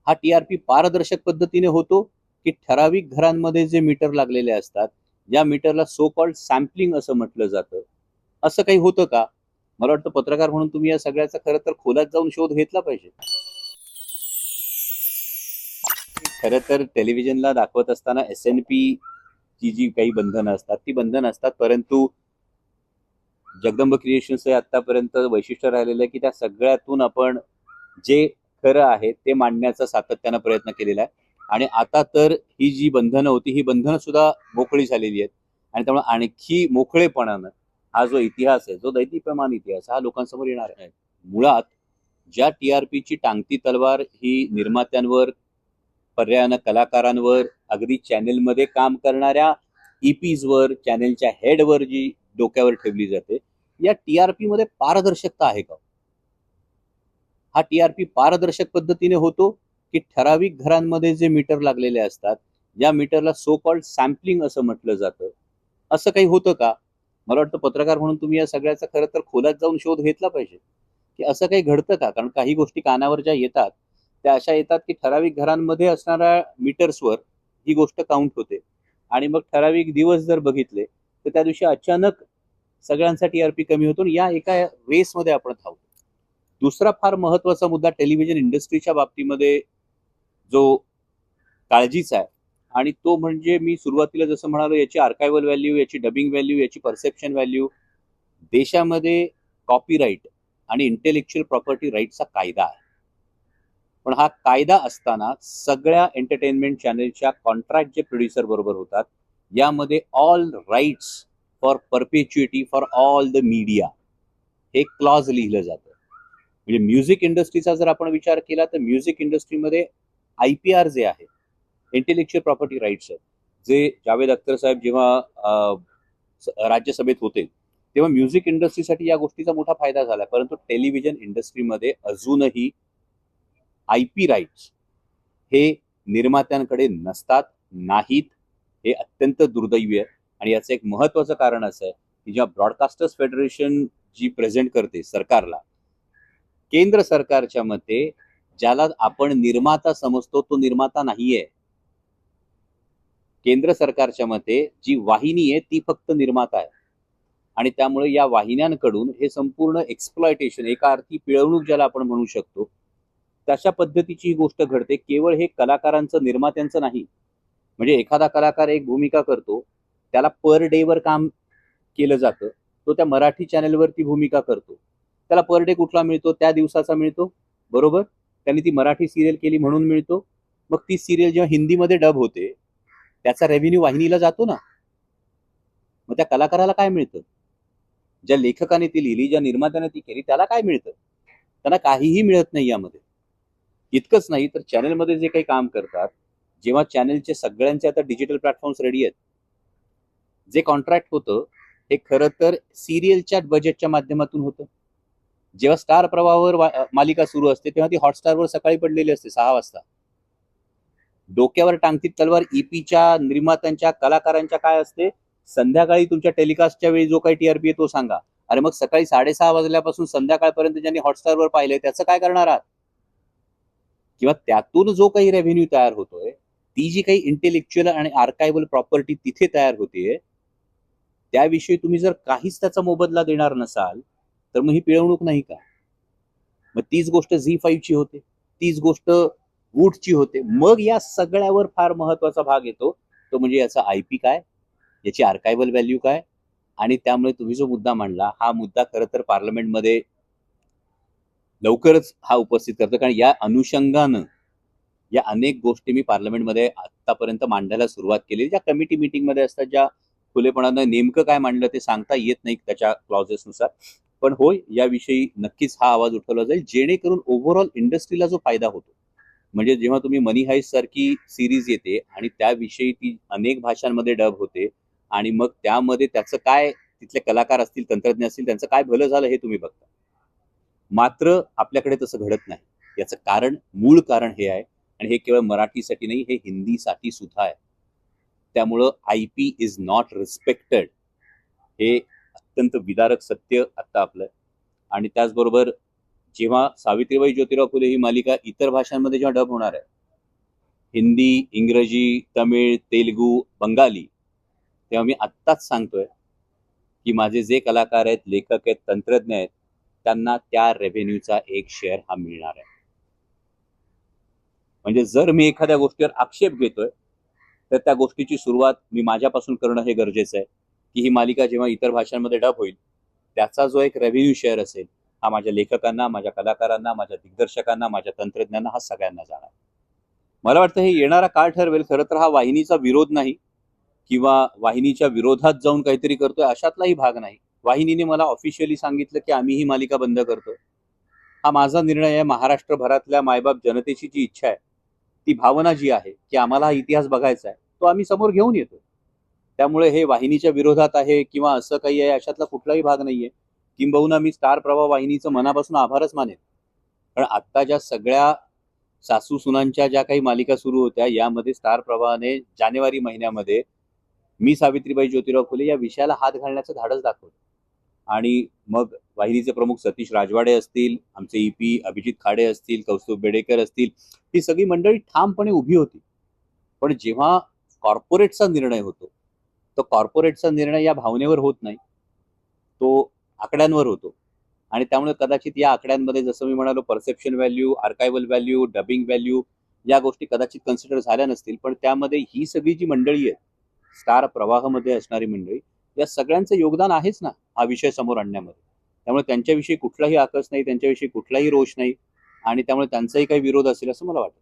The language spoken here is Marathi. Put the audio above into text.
हा टीआरपी पारदर्शक पद्धतीने होतो की ठराविक घरांमध्ये जे मीटर लागलेले असतात, या मीटरला सो कॉल्ड सॅम्पलिंग असं म्हटलं जातं, असं काही होतं का? मला वाटतं पत्रकार म्हणून तुम्ही या सगळ्याचा खरं तर खोलात जाऊन शोध घेतला पाहिजे. खरं तर टेलिव्हिजनला दाखवत असताना एस-एन-पी ची जी काही बंधनं असतात ती बंधनं असतात, परंतु जगदंब क्रिएशन्स हे आतापर्यंत वैशिष्ट्य राहिलेलं आहे की त्या सगळ्यातून आपण जे खरं आहे ते मांडण्याचा सातत्यानं प्रयत्न केलेला आहे. आणि आता तर ही जी बंधनं होती ही बंधनं सुद्धा मोकळी झालेली आहेत आणि त्यामुळे आणखी मोकळेपणानं हा जो इतिहास आहे, जो दैदिप्यमान इतिहास हा लोकांसमोर येणार आहे. मुळात ज्या टीआरपीची टांगती तलवार ही निर्मात्यांवर, पर्यायानं कलाकारांवर, अगदी चॅनेलमध्ये काम करणाऱ्या ईपीजवर, चॅनेलच्या हेडवर जी डोक्यावर ठेवली जाते, या टीआरपी मध्ये पारदर्शकता आहे का? हा टीआरपी पारदर्शक पद्धतीने होतो की ठराविक घरांमध्ये जे मीटर लागलेले असतात, या मीटरला सो कॉल्ड सॅम्पलिंग असं म्हटलं जातं, असं काही होतं का? मला वाटतं पत्रकार म्हणून तुम्ही या सगळ्याचा खरं तर खोलात जाऊन शोध घेतला पाहिजे की असं काही घडतं का? कारण काही गोष्टी कानावर ज्या येतात त्या अशा येतात की ठराविक घरांमध्ये असणाऱ्या मीटर्सवर ही गोष्ट काउंट होते आणि मग ठराविक दिवस जर बघितले तर त्या दिवशी अचानक सगळ्यांचा टीआरपी कमी होतो आणि या एका रेसमध्ये आपण धावतो. दुसरा फार महत्वाचा मुद्दा टेलिव्हिजन इंडस्ट्रीच्या बाबतीमध्ये जो काळजीचा आहे आणि तो म्हणजे मी सुरुवातीला जसं म्हणालो, याची आर्कायव्हल व्हॅल्यू, याची डबिंग व्हॅल्यू, याची परसेप्शन व्हॅल्यू. देशामध्ये कॉपीराईट आणि इंटेलेक्च्युअल प्रॉपर्टी राईटचा कायदा आहे. पण हा कायदा असताना सगळ्या एंटरटेनमेंट चॅनलच्या कॉन्ट्रॅक्ट जे प्रोड्युसर बरोबर होतात, यामध्ये all rights for perpetuity for all the media हे क्लॉज लिहिलं जातं. म्हणजे म्युझिक इंडस्ट्रीचा जर आपण विचार केला तर म्युझिक इंडस्ट्रीमध्ये आयपीआर जे आहे, इंटेलेक्च्युअल प्रॉपर्टी राईट्स आहेत, जे जावेद अख्तर साहेब जेव्हा राज्यसभेत होते तेव्हा म्युझिक इंडस्ट्रीसाठी या गोष्टीचा मोठा फायदा झाला. परंतु टेलिव्हिजन इंडस्ट्रीमध्ये अजूनही आयपी राईट्स हे निर्मात्यांकडे नसतात, नाहीत. हे अत्यंत दुर्दैवी आहे आणि याचं एक महत्वाचं कारण असं आहे की जेव्हा ब्रॉडकास्टर्स फेडरेशन जी प्रेझेंट करते सरकारला, केंद्र सरकारच्या मते ज्याला आपण निर्माता समजतो तो निर्माता नाहीये. केंद्र सरकारच्या मते जी वाहिनी आहे ती फक्त निर्माता आहे आणि त्यामुळे या वाहिन्यांकडून हे संपूर्ण एक्सप्लॉयटेशन, एका अर्थी पिळवणूक ज्याला आपण म्हणू शकतो, तशा पद्धतीची ही गोष्ट घडते. केवळ हे कलाकारांचं, निर्मात्यांचं नाही. म्हणजे एखादा कलाकार एक भूमिका करतो, त्याला पर डे वर काम केलं जातं, तो त्या मराठी चॅनलवरती भूमिका करतो, त्याला पर डे कुठला मिळतो? त्या दिवसाचा मिळतो, बरोबर. त्यांनी ती मराठी सिरियल केली म्हणून मिळतो. मग ती सिरियल जेव्हा हिंदीमध्ये डब होते त्याचा रेव्हेन्यू वाहिनीला जातो ना. मग त्या कलाकाराला काय मिळतं? ज्या लेखकाने ती लिहिली, ज्या निर्मात्याने ती केली, त्याला काय मिळतं? त्यांना काहीही मिळत नाही यामध्ये. इतकंच नाही तर चॅनलमध्ये जे काही काम करतात, जेव्हा चॅनलचे सगळ्यांचे आता डिजिटल प्लॅटफॉर्म्स रेडी आहेत, जे कॉन्ट्रॅक्ट होतं हे खरं तर सिरियलच्या बजेटच्या माध्यमातून होतं. जेव्हा स्टार प्रवाहावर मालिका सुरू असते तेव्हा ती हॉटस्टारवर सकाळी पडलेली असते 6 वाजता. डोक्यावर टांगती तलवार ईपीच्या, निर्मात्यांच्या, कलाकारांच्या काय असते? संध्याकाळी तुमच्या टेलिकास्टच्या वेळी जो काही टीआरपी आहे तो सांगा. अरे मग सकाळी 6:30 वाजल्यापासून संध्याकाळपर्यंत ज्यांनी हॉटस्टारवर पाहिलंय त्याचं काय करणार आहात? किंवा त्यातून जो काही रेव्हेन्यू तयार होतोय, ती जी काही इंटेलेक्च्युअल आणि आर्कायव्हल प्रॉपर्टी तिथे तयार होतीये, त्याविषयी तुम्ही जर काहीच त्याचा मोबदला देणार नसाल, तर मग ही पिळवणूक नाही का? मग तीच गोष्ट झी 5 ची होते, तीच गोष्ट वूडची होते. मग या सगळ्यावर फार महत्वाचा भाग येतो, तो म्हणजे याचा आयपी काय, याची आर्कायव्हल व्हॅल्यू काय. आणि त्यामुळे तुम्ही जो मुद्दा मांडला, हा मुद्दा खरं तर पार्लमेंटमध्ये लवकरच हा उपस्थित करतो, कारण या अनुषंगानं या अनेक गोष्टी मी पार्लमेंटमध्ये आतापर्यंत मांडायला सुरुवात केली, ज्या कमिटी मीटिंगमध्ये असतात, ज्या खुलेपणानं नेमकं काय मांडलं ते सांगता येत नाही त्याच्या क्लॉजेसनुसार. पण होय, याविषयी नक्कीच हा आवाज उठवला जाईल, जेणेकरून ओव्हरऑल इंडस्ट्रीला जो फायदा होतो. म्हणजे जेव्हा तुम्ही मनी हाइस्ट सारखी सिरीज येते आणि त्याविषयी ती अनेक भाषांमध्ये डब होते आणि मग त्यामध्ये त्याचं काय, तिथले कलाकार असतील, तंत्रज्ञ असतील, त्यांचं काय भलं झालं हे तुम्ही बघता. मात्र आपल्याकडे तसं घडत नाही. याचं कारण, मूळ कारण हे आहे आणि हे केवळ मराठीसाठी नाही, हे हिंदीसाठी सुद्धा आहे. त्यामुळं आयपी इज नॉट रिस्पेक्टेड, हे अत्यंत विदारक सत्य आता आपलं. आणि त्याचबरोबर जेव्हा सावित्रीबाई ज्योतिराव फुले ही मालिका इतर भाषांमध्ये जेव्हा डब होणार आहे, हिंदी, इंग्रजी, तमिळ, तेलुगू, बंगाली, तेव्हा मी आत्ताच सांगतोय की माझे जे कलाकार आहेत, लेखक आहेत, तंत्रज्ञ आहेत, त्यांना त्या रेव्हेन्यूचा एक शेअर हा मिळणार आहे. म्हणजे जर मी एखाद्या गोष्टीवर आक्षेप घेतोय तर त्या गोष्टीची सुरुवात मी माझ्यापासून करणं हे गरजेचं आहे की ही मालिका जेव्हा इतर भाषांमध्ये डब होईल त्याचा जो एक रेव्हेन्यू शेअर असेल हा माझ्या लेखकांना, माझ्या कलाकारांना, माझ्या दिग्दर्शकांना, माझ्या तंत्रज्ञांना, हा सगळ्यांना जाणार. मला वाटतं हे येणारा काळ ठरवेल. खरं तर हा वाहिनीचा विरोध नाही किंवा वाहिनीच्या विरोधात जाऊन काहीतरी करतोय अशातलाही भाग नाही. वाहिनीने मला ऑफिशियली सांगितलं की आम्ही ही मालिका बंद करतोय. हा माझा निर्णय आहे. महाराष्ट्रभरातल्या मायबाप जनतेची जी इच्छा आहे, ती भावना जी आहे की आम्हाला हा इतिहास बघायचा आहे, तो आम्ही समोर घेऊन येतो. त्यामुळे हे वाहिनीच्या विरोधात आहे किंवा असं काही आहे अशातला कुठलाही भाग नाहीये. किंबहुना मी स्टार प्रवाह वाहिनीचं मनापासून आभारच मानेन. कारण आत्ता ज्या सगळ्या सासू सुनांच्या ज्या काही मालिका सुरू होत्या यामध्ये स्टार प्रवाहाने जानेवारी महिन्यामध्ये मी सावित्रीबाई ज्योतिराव फुले या विषयाला हात घालण्याचं धाडस दाखवलं. आणि मग वाहिनीचे प्रमुख सतीश राजवाडे असतील, आमचे ईपी अभिजित खाडे असतील, कौस्तुभ बेडेकर असतील, ही सगळी मंडळी ठामपणे उभी होती. पण जेव्हा कॉर्पोरेटचा निर्णय होतो, तो कॉर्पोरेटचा निर्णय या भावनेवर होत नाही, तो आकड्यांवर होतो. आणि त्यामुळे कदाचित या आकड्यांमध्ये जसं मी म्हणालो perception value, archival value, dubbing value या गोष्टी कदाचित कन्सिडर झाल्या नसतील. पण त्यामध्ये ही सगळी जी मंडळी आहेत, स्टार प्रवाहामध्ये असणारी मंडळी, या सगळ्यांचं योगदान आहेच ना हा विषय समोर आणण्यामध्ये. त्यामुळे त्यांच्याविषयी कुठलाही आकस नाही, त्यांच्याविषयी कुठलाही रोष नाही आणि त्यामुळे त्यांचाही काही विरोध असेल असं मला वाटतं.